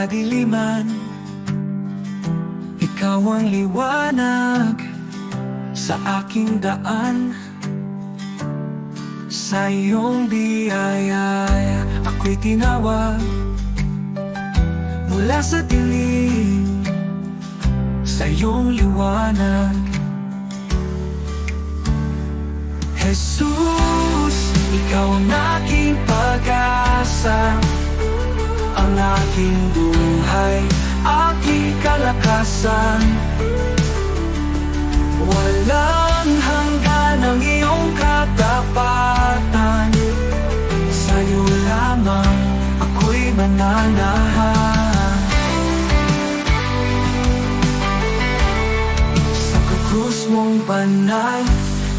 kadiliman. Ikaw ang liwanag sa aking daan. Sa iyong biyaya ako'y tinawag mula sa dilim, sa iyong liwanag. Jesus, ikaw ang aking pag-asa, ang aking buhay, aking kalakasan. Walang hanggan ang iyong katapatan. Sa'yo lamang ako'y mananahan. Sa krus mong banal,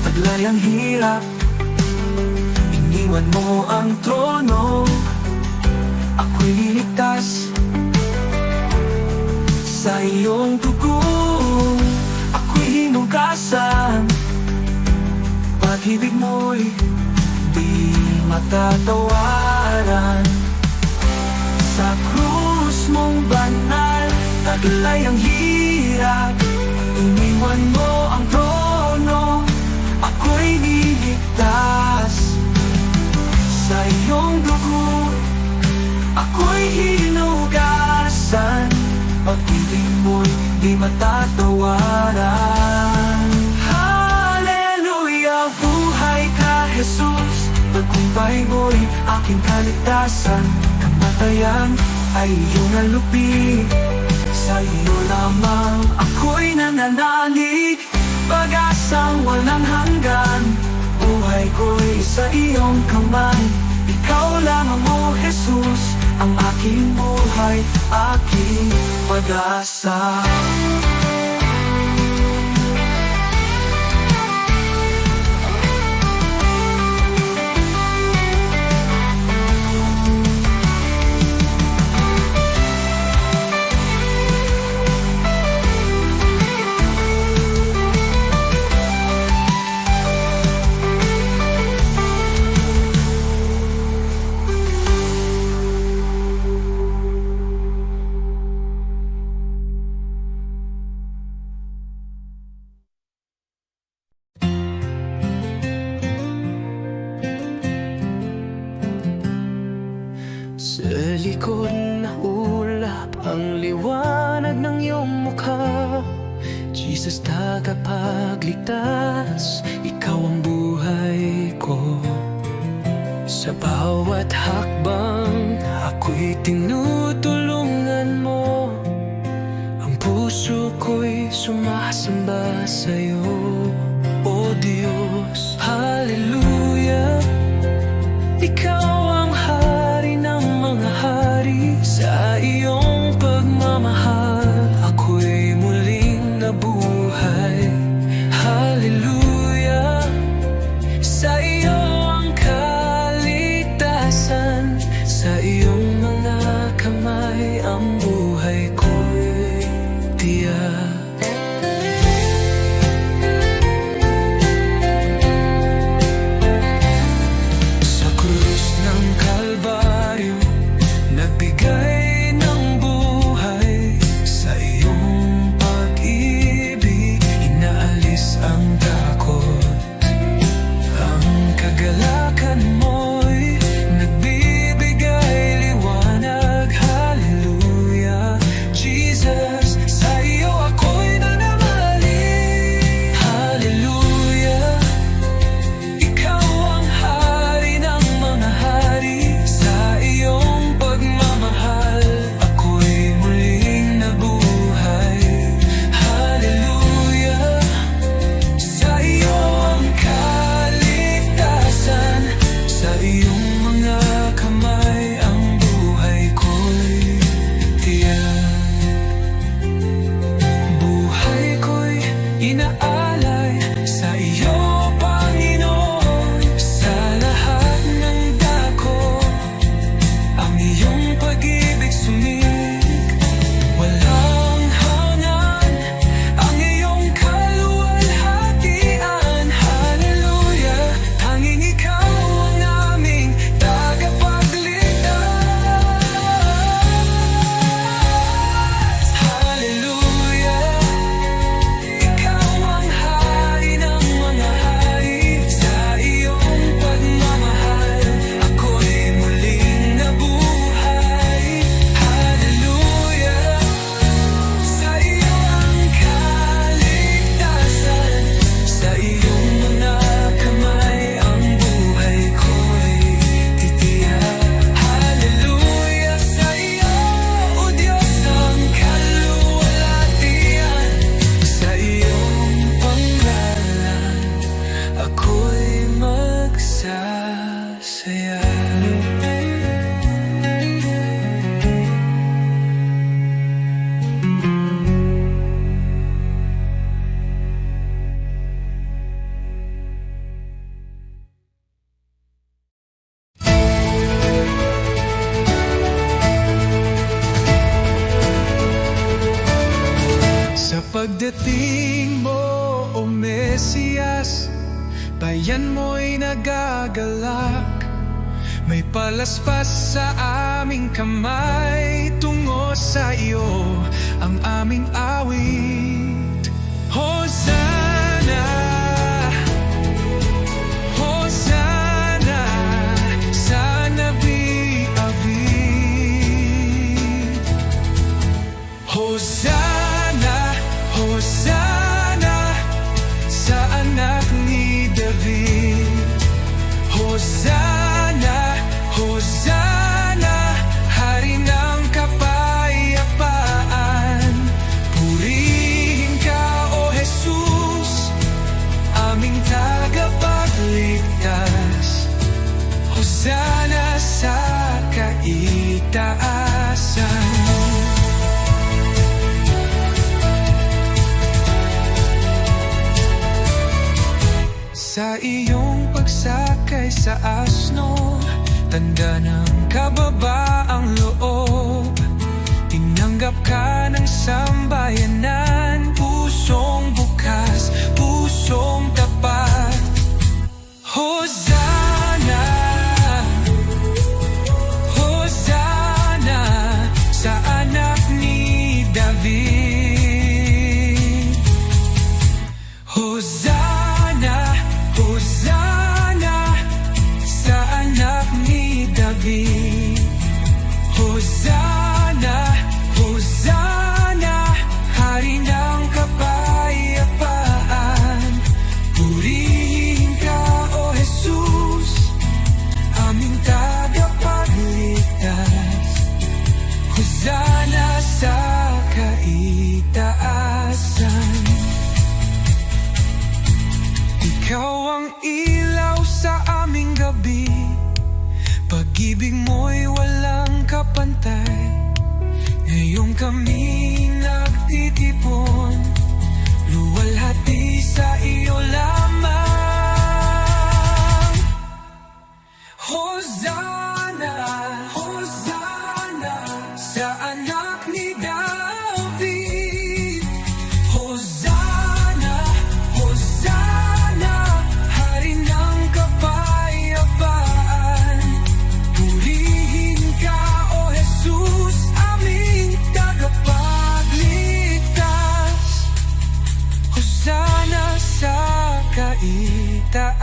taglay ang hirap. Iniwan mo ang trono, ako'y niligtas. Sa iyong dugo ako'y hinugasan. Pag-ibig mo'y di matatawaran. Sa krus mong banal, taglay ang hirap. Iniwan mo ang trono, ako'y niligtas. Sa iyong dugo ako'y hinugasan. Pag-ibig mo'y di matatawaran. Hallelujah, buhay ka Jesus. Pagkumpay mo'y aking kaligtasan. Kamatayan ay iyong nalupi. Sa iyo lamang ako'y nananalig. Pag-asang walang hanggan, buhay ko'y sa iyong kamay. Ikaw lamang, O Jesus, ang aking buhay, aking pag-asa. Sa likod na ulap ang liwanag ng iyong mukha. Jesus, tagapagligtas, ikaw ang buhay ko. Sa bawat hakbang ako'y tinutulungan mo. Ang puso ko'y sumasamba sa'yo, O Diyos. Hallelujah, ikaw ang hari ng mga hari. Sa iyong pagmamahal ako'y muling nabuhay. Hallelujah, sa iyo ang kaligtasan. Sa iyong mga kamay ang buhay ko'y tiyak. pagdating mo, O Mesiyas, bayan mo'y nagagalak. May palaspas sa aming kamay, tungo sa iyo ang aming awit. Hosanna, Hosanna sa Nabi David. Hosanna, Hosanna sa anak ni David. Hosanna, Hosanna, Hari ng kapayapaan. Purihin ka, O Jesus, aming tagapagligtas. Hosanna sa kaitaasan. Sa iyong pagsakay sa asno, tanda ng kababaang loob. Tinanggap ka ng sambayanan, pusong bukas, pusong tapat. Hosanna, Hosanna sa anak ni David. Hosanna, Hosanna sa anak ni David. Hosanna, Hosanna, Hari ng kapayapaan. Purihin ka, O Jesus, aming tagapagligtas. Hosanna sa kaitaasan. Ikaw ang ilaw sa aming gabi, pag-ibig mo'y walang kapantay. Ngayong kami nagtitipon, luwalhati sa iyo lamang. Hosanna, Hosanna sa anak ni David. Hosanna, Hosanna, Hari ng kapayapaan. Purihin ka, O Jesus, aming tagapagligtas. Hosanna sa kaitaasan.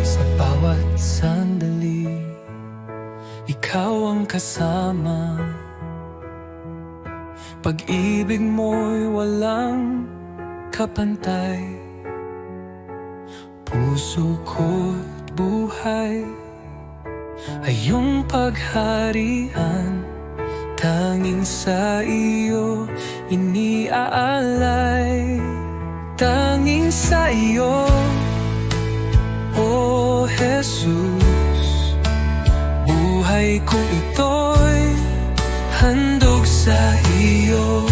Sa bawat sandali, ikaw ang kasama. Pag-ibig mo'y walang kapantay. Puso ko't buhay ay iyong pagharian. Tanging sa iyo iniaalay. Tanging sa iyo, O Jesus, buhay ko ito'y handog sa iyo.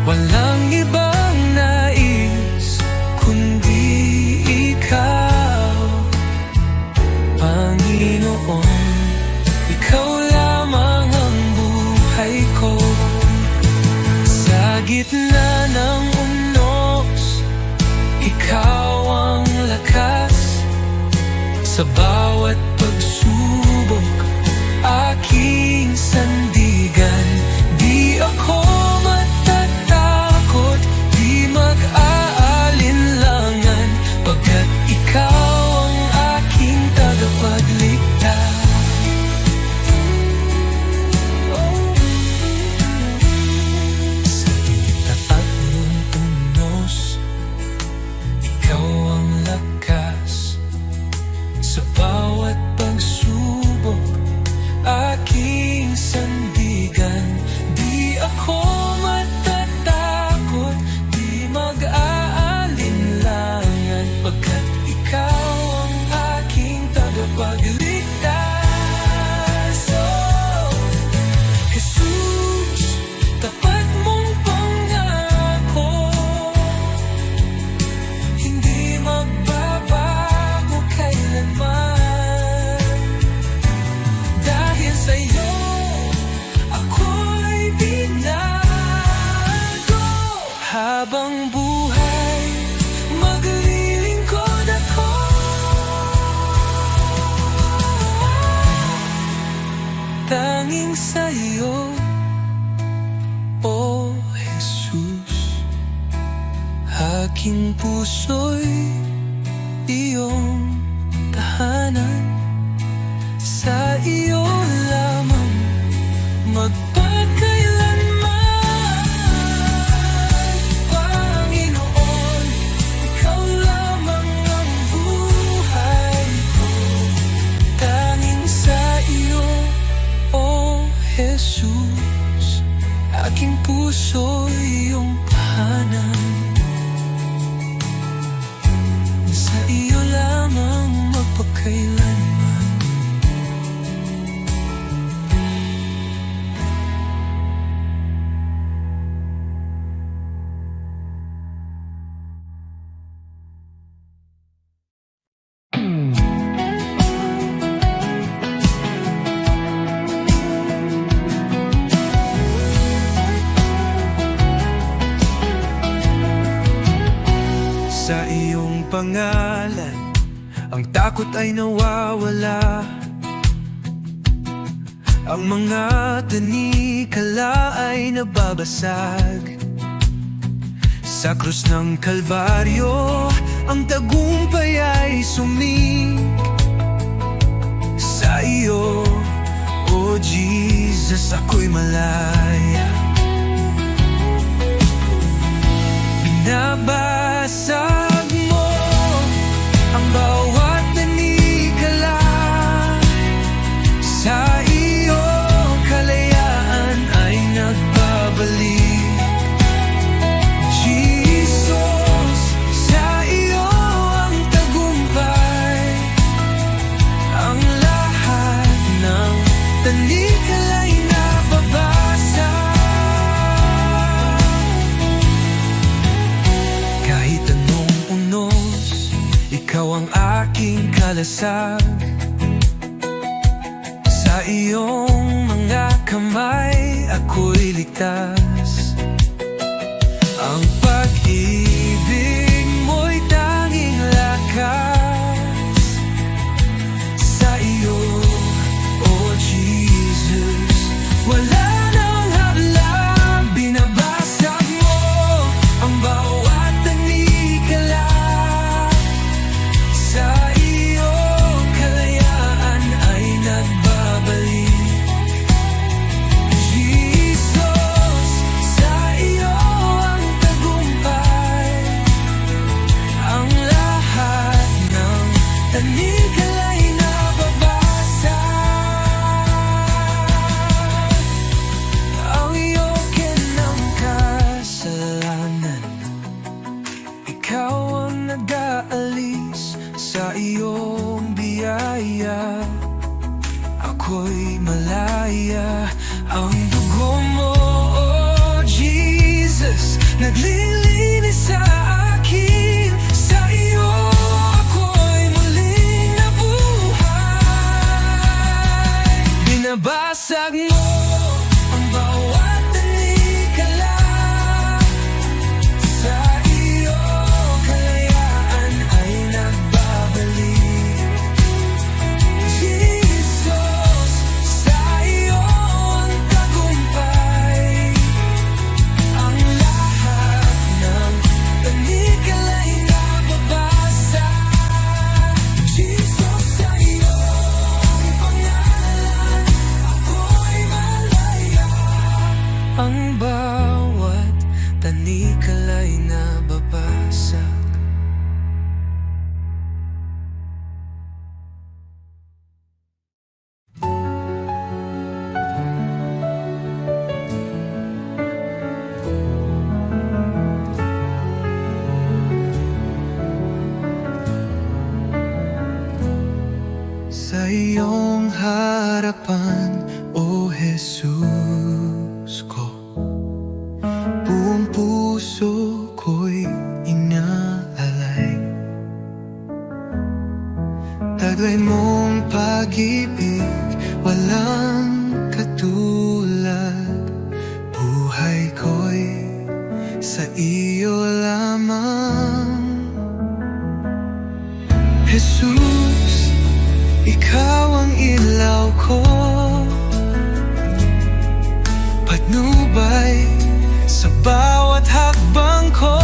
Walang ibang nais kundi ikaw, Panginoon. Ikaw lamang ang buhay ko. Sa gitna ng unos, ikaw ang lakas. Sa bawat pagsubok, aking sandigan. Di ako matatakot, di mag-aalinlangan, pagkat ikaw ang aking tagapagligtas. Sa tapat ng unos, ikaw ang lakas. Sa bawat pagsubok, aking sandigan. Di ako matatakot, di mag-aalinlangan, pagkat ikaw ang aking puso'y iyong tahanan. Sa iyo lamang magpakailanman. Panginoon, ikaw lamang ang buhay ko. Tanging sa iyo, O Jesus, aking puso'y iyong tahanan. Sa iyo lamang magpakailanman. Sa iyong pangalan, ang takot ay nawawala. Ang mga tanikala ay nababasag. Sa krus ng Kalbaryo, ang tagumpay ay sumig. Sa iyo, O Jesus, ako'y malaya. Binabasag mo ang bawat tanikala. Sa iyo, kalayaan ay nagbabalik. Jesus, sa iyo ang tagumpay. Ang lahat ng tanikala'y nababasa. Kahit anong unos, ikaw ang aking kalasag. Sa iyong mga kamay, ako'y ligtas. Ang pag-ibig mo'y tanging lakas. Sa iyo, O Jesus, wala nang hadlang. Binabasag mo ang bawat tanikala. Sa iyo, kalayaan ay nagbabalik. Jesus, sa iyo ang tagumpay. Ang lahat ng tanikala'y nababasa. Ang iyong ng kasalanan, ikaw ang nag-aalis. Sa iyong biyaya, ako'y malaya. Ang dugo mo, O Jesus, naglilinis sa akin. Sa iyo, ako'y muling nabuhay. Binabasag mo ang bawat tanikala. Sa iyo, kalayaan ay nagbabalik. Jesus, sa iyo ang tagumpay. Ang lahat ng tanikala'y nababasa. Jesus, sa iyo ang pangalan, ako'y malaya. Ang bawat tanikala'y nababasa. Sa iyong harapan, O Jesus ko, buong puso ko'y inaalay. Taglay mong pag-ibig, walang katulad. Buhay ko'y sa iyo lamang. Jesus, ikaw ang ilaw ko, patnubay sa bawat hakbang ko.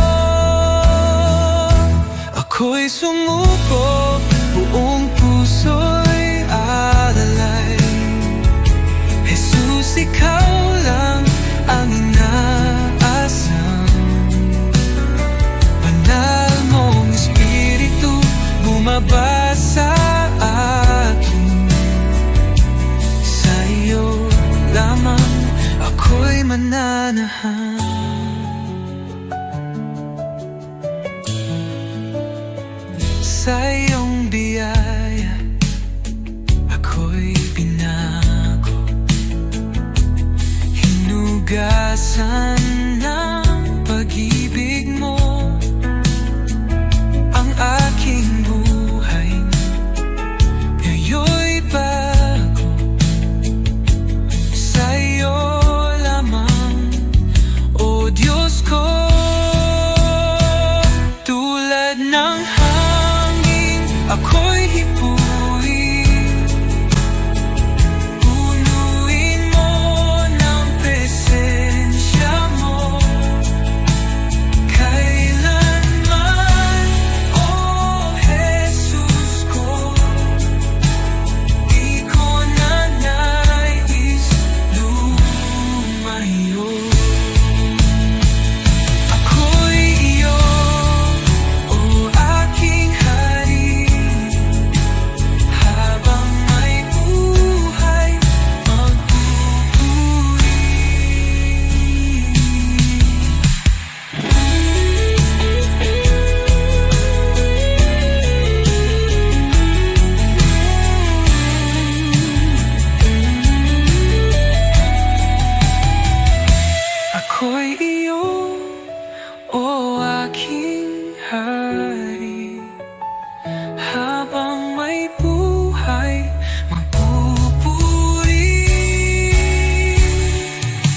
bumaba sa akin. Sa iyo lamang ako'y mananahan. Sa iyong biyaya ako'y binago, hinugasan ng pag-ibig mo ang aking buhay. Ngayon'y bago, sa iyo lamang, o Diyos ko. Tulad ng hangin ako'y hipuin, punuin mo ng presensya mo kailanman, o Jesus ko. Di ko na nais lumayo. Ako'y iyo, o aking hari, habang may buhay magpupuri. Ako'y iyo, o aking hari, habang may buhay magpupuri.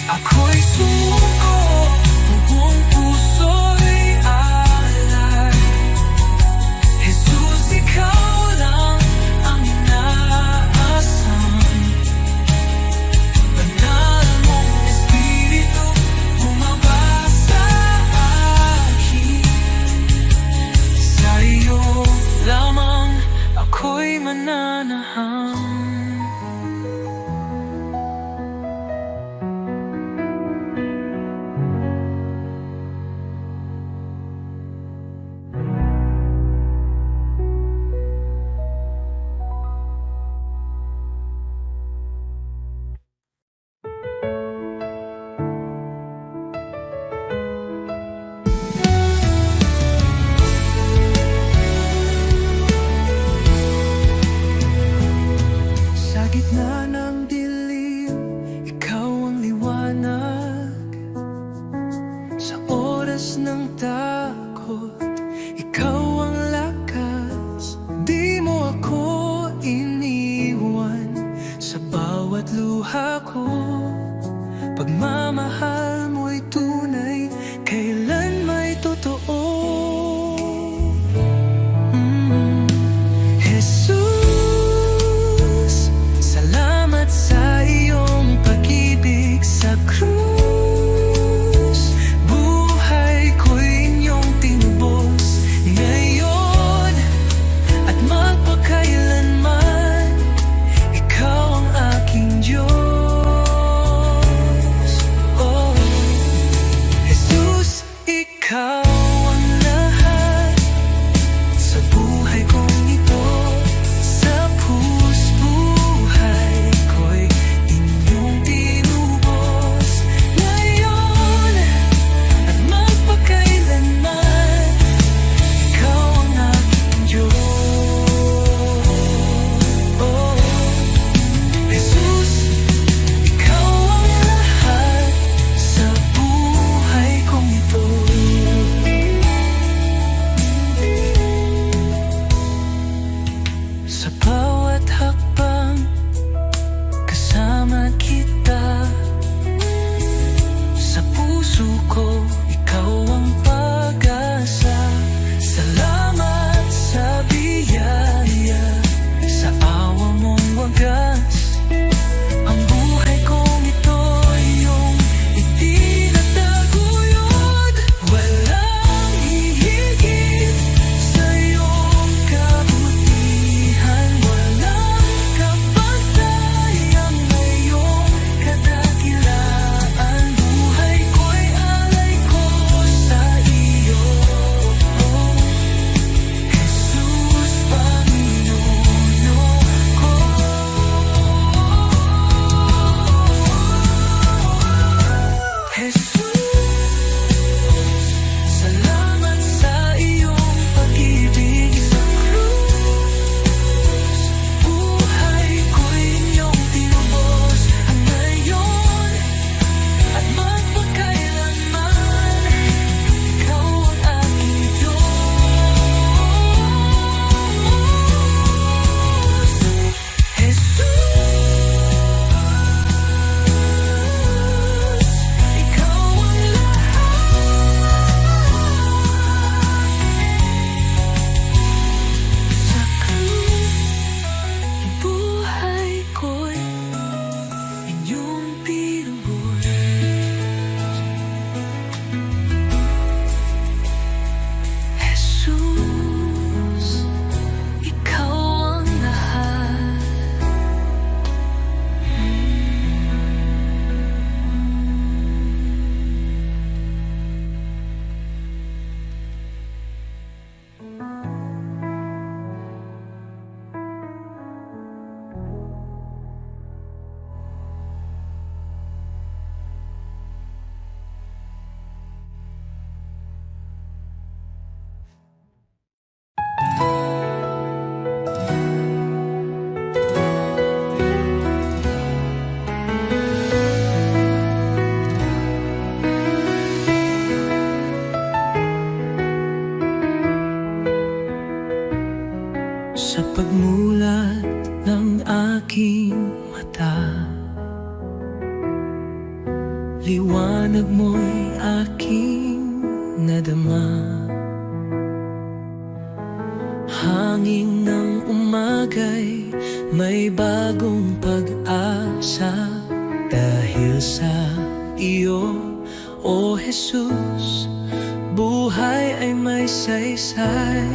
Ako'y sumuko, buong puso'y alay. Jesus, ikaw lang ang inaasam. Banal mong Espiritu bumaba sa akin. Sa iyo lamang ako'y mananahan. Sa gitna ng dilim, ikaw ang liwanag. Sa oras ng takot, ikaw ang lakas. Di mo ako iniwan sa bawat luha ko. Pagmamahal mo'y tunay, kailan may totoo. Jesus, salamat sa iyong pag-ibig sa krus. Buhay ko'y inyong tinubos ngayon at magpakailanman. Ikaw ang aking Diyos. Oh, Jesus, ikaw ang lahat sa buhay kong ito. Sa buhay ko'y inyong tinubos ngayon at magpakailanman. Ikaw ang aking Diyos. Oh, Jesus, ikaw ang lahat sa buhay kong ito. Sa bawat hakbang, kasama kita. Sa puso ko, ikaw ang pag-asa. Salamat sa biyaya, sa awa mong wagas. Ang buhay kong ito iyong itinataguyod. Walang hihigit sa iyong kabutihan, walang pagmulat ng aking mata. Liwanag mo'y aking nadama. Hangin ng umagay may bagong pag-asa. Dahil sa iyo, O Jesus, buhay ay may saysay.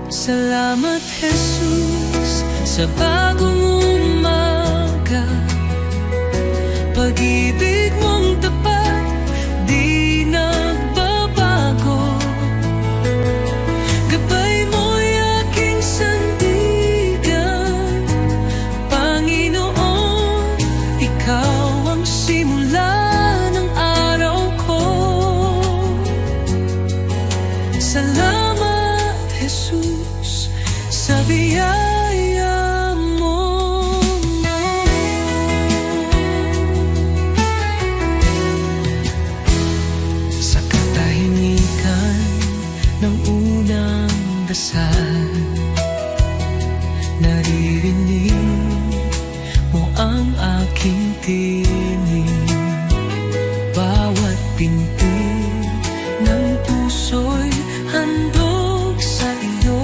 Salamat Jesus sa bagong umaga. Pag-ibig mong tapat, di nagbabago. Gabay mo'y aking sandigan. Panginoon, ikaw ang simula ng araw ko. Salamat Jesus sa biyaya mo. Sa katahimikan ng unang dasal, naririnig mo ang aking tinig. Bawat pinti ng puso'y handog sa iyo.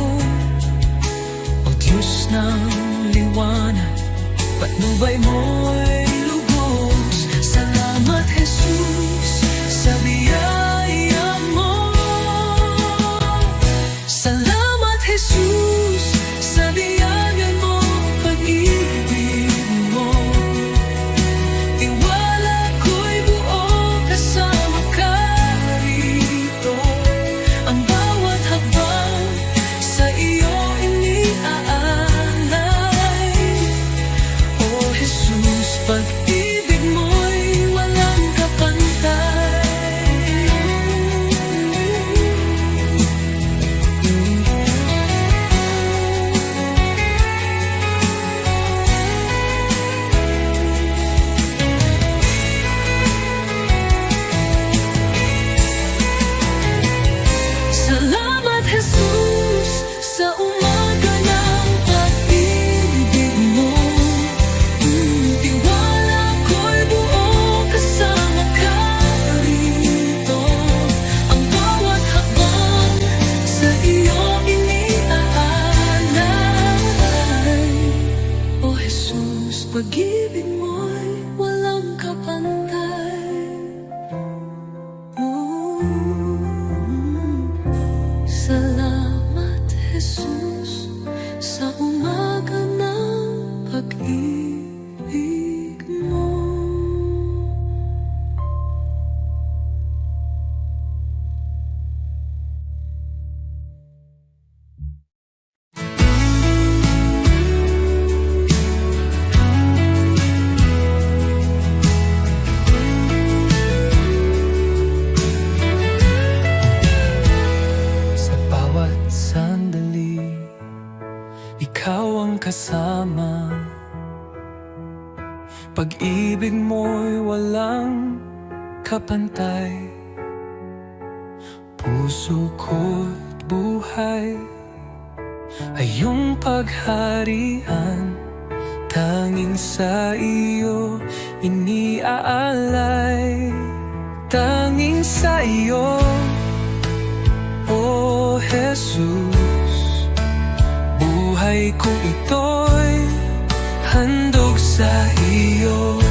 O Diyos ng liwanag, patnubay mo'y lubos. Salamat Jesus sa biyaya mo. Salamat Jesus sa biyaya mo, pag-ibig mo. Tiwala ko'y buo kasama ka rito. Ang bawat hakbang sa iyo iniaalay. O Jesus, pag-ibig mo'y walang kapantay. Salamat Jesus sa umaga ng pag-ibig mo. Tiwala ko'y buo kasama ka rito. Ang bawat hakbang sa iyo iniaalay. O Jesus, pag-ibig mo'y walang kapantay. Salamat Jesus sa umaga ng pag-ibig mo. Sa bawat sandali, ikaw ang kasama. Pag-ibig mo'y walang kapantay. Puso ko't buhay ay iyong pagharian. Tanging sa iyo iniaalay. Tanging sa iyo, O Jesus, buhay ko ito'y handog sa iyo.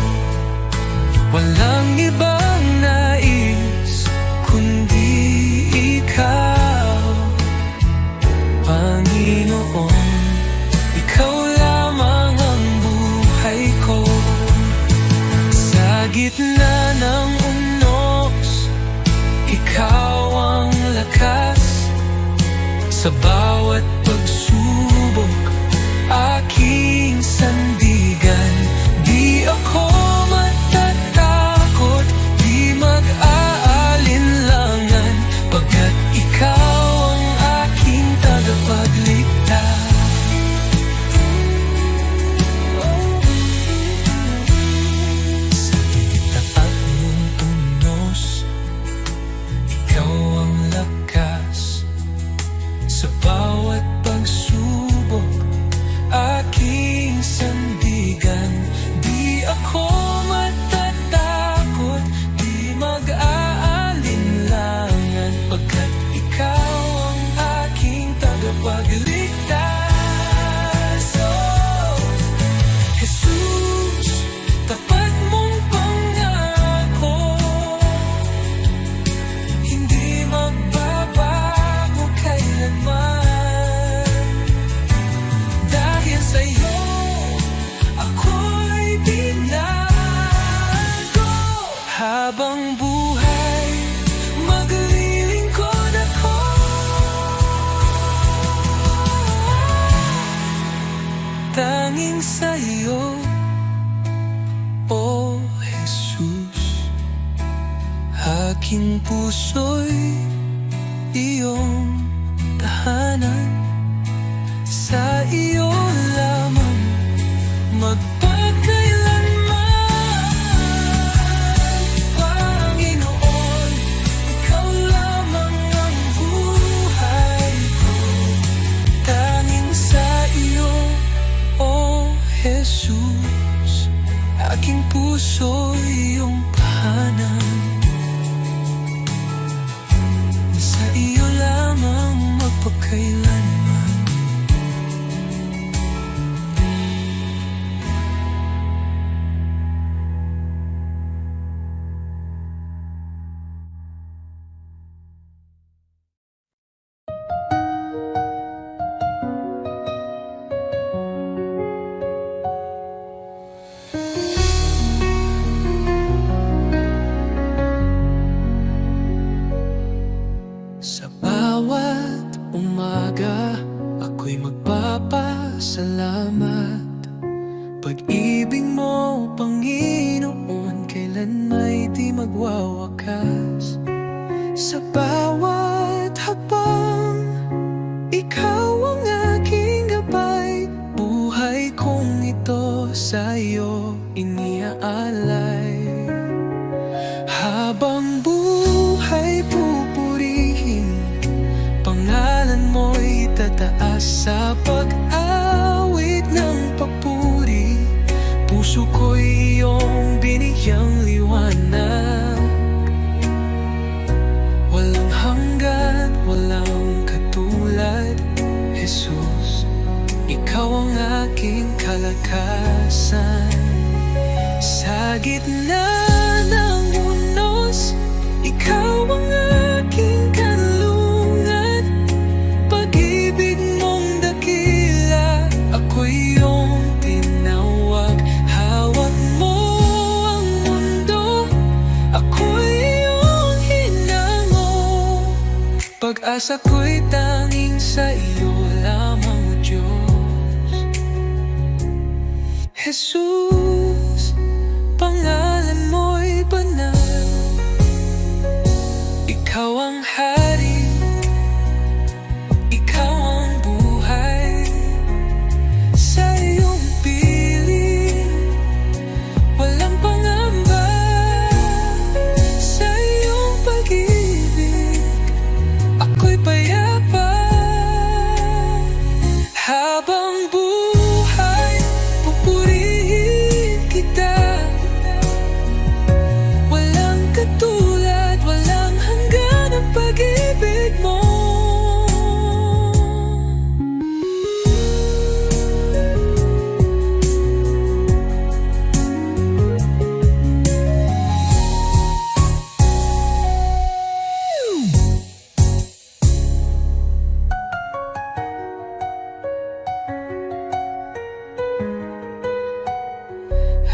Walang ibang nais kundi ikaw, Panginoon. Ikaw lamang ang buhay ko. Sa gitna ng unos, ikaw ang lakas. Sa bawat pagsubok, aking sandigan. Di ako matatakot, di mag-aalinlangan, pagkat ikaw ang aking tagapagligtas. Sa tapat mong unos, ikaw ang lakas. Sa bawat tanging sa iyo, O Jesus. Aking puso'y iyong tahanan, sa iyo lamang magpakailanman. Panginoon, ikaw lamang ang buhay ko, tanging sa iyo, O Jesus. Aking puso iyong tahanan, sa iyo lamang magpakailanman. Sa bawat umaga, ako'y magpapasalamat. Pag-ibig mo, Panginoon, kailan may di magwawakas. Sa bawat habang ikaw ang aking gabay, buhay kong ito sa iyo iniaalay. Habang buhay pupurihin, pangalan mo'y tataas sa pag-awit ng papuri. Puso ko'y iyong binigyang liwanag, walang hanggan, walang katulad. Jesus, ikaw ang aking kalakasan. Sa gitna ng unos, ikaw ang aking kanlungan. Pag-ibig mong dakila, ako'y iyong tinawag. Hawak mo ang mundo, ako'y iyong hinango. Pag-asa ko'y tanging sa iyo lamang, O Diyos. Jesus, pangalan mo'y banal, ikaw ang hari, ikaw ang buhay. Sa iyong piling, walang pangamba. Sa iyong pag-ibig, ako'y payapa. Habang buhay, pupurihin kita, walang katulad, walang hanggan ang pag-ibig mo.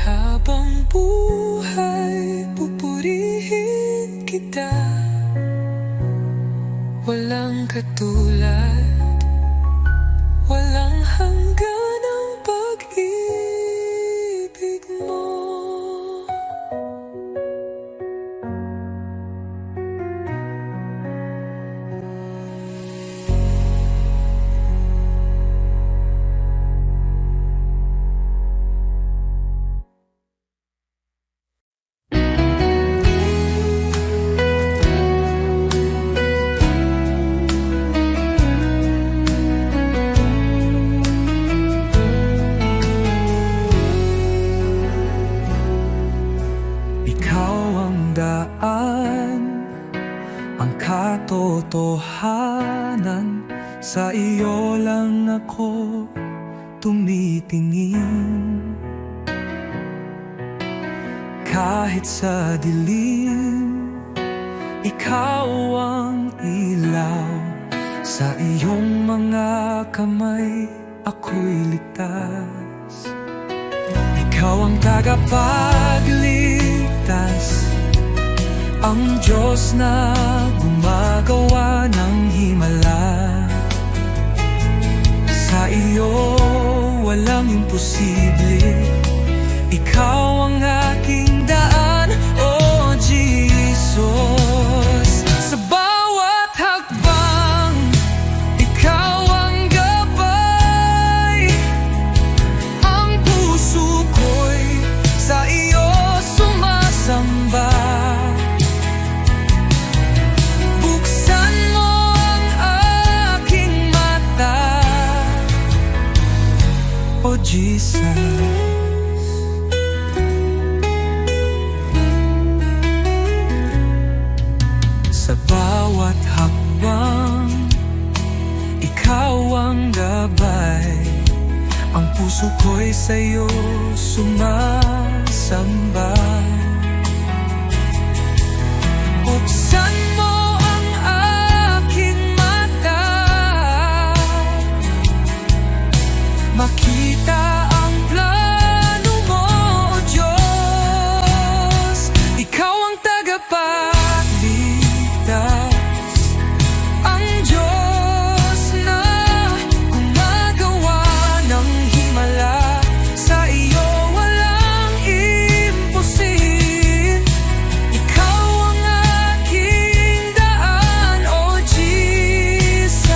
Habang buhay, pupurihin kita, walang katulad, walang hanggan ang pag-ibig mo. Ang katotohanan, sa iyo lang ako tumitingin. Kahit sa dilim, ikaw ang ilaw. Sa iyong mga kamay, ako'y ligtas. Ikaw ang tagapagligtas, ang Diyos na gumagawa ng himala. Sa iyo walang imposible. Ikaw ang aking daan, oh Jesus. Sa bawat hakbang, ikaw ang gabay. Ang puso ko'y sa iyo sumasamba. Buksan mo ang aking mata, oh Jesus. Sa bawat hakbang, ikaw ang gabay. Ang puso ko'y sa'yo sumasamba. Buksan mo ang aking mata, makita ang plano mo, O Diyos. Ikaw ang tagapagligtas, ang Diyos na gumagawa ng himala. Sa iyo walang imposible. Ikaw ang aking daan, O Jesus.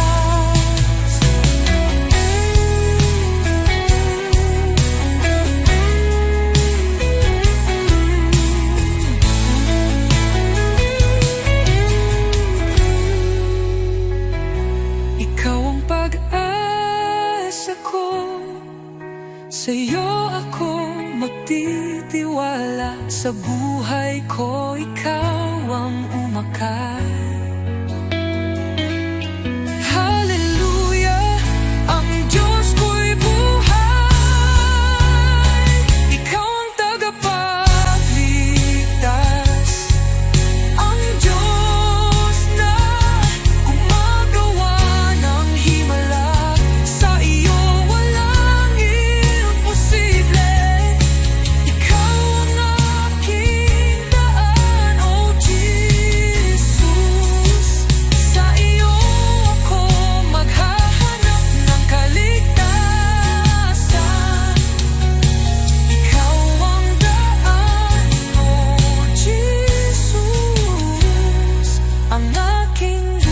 Ikaw ang pag-asa ko, sa'yo ako magtitiwala. Sa buhay ko, ikaw ang umakay. Hallelujah, ang Diyos ko'y buhay. Ikaw ang tagapagligtas, ang Diyos na gumagawa ng himala. Sa iyo walang imposible. Ikaw ang aking daan, O Jesus. Sa iyo ako maghahanap ng kaligtasan. Ikaw ang daan, O Jesus, ang aking buhay.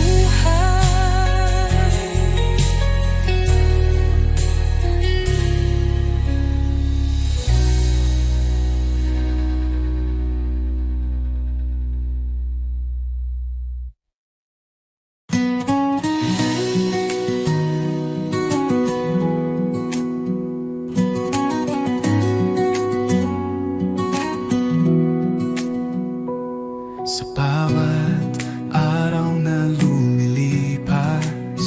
Sa bawat araw na lumilipas,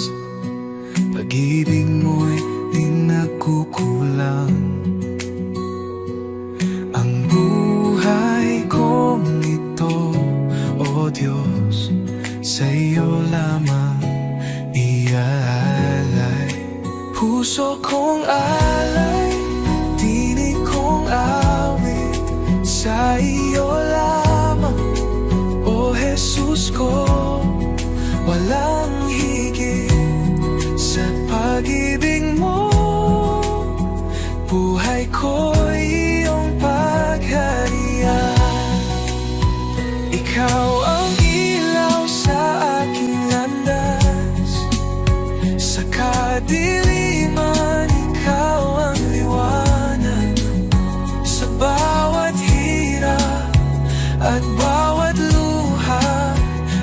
pag-ibig mo'y di nagkukulang. Ang buhay kong ito, O Diyos, sa iyo lamang iaalay. Puso kong alay, tinig kong awit, sa iyo lamang, O Jesus ko. Walang higit sa pag-ibig mo, buhay ko'y iyong pagharian. Ikaw ang ilaw sa aking landas, sa kadiliman ikaw ang liwanag. Sa bawat hirap at bawat luha,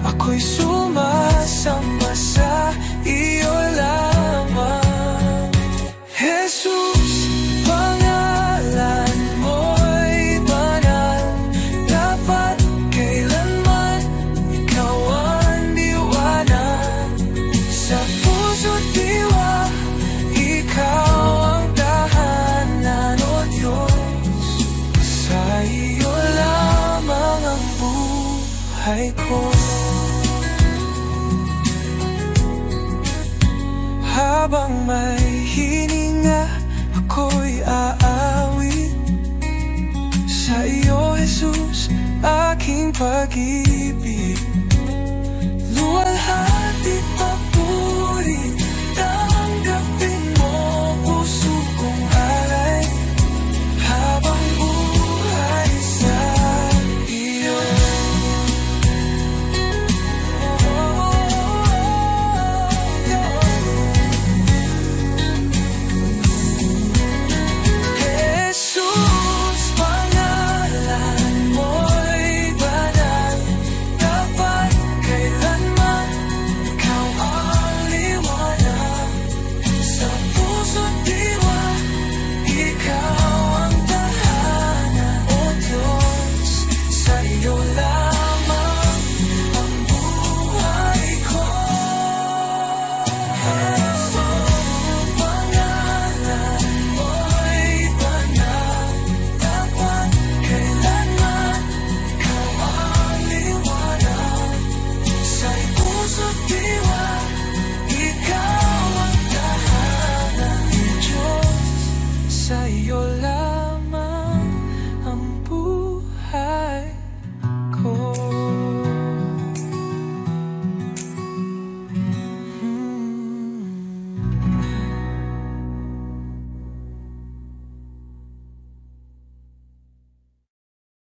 ako'y sumasamba sa iyo lamang. Jesus, pangalan mo'y banal, dapat kailanman ikaw ang liwanag. Sa puso't diwa, ikaw ang tahanan, O Diyos. Sa iyo lamang ang buhay ko. Habang may hininga, ako'y aawit sa iyo, Jesus, aking pag-ibig.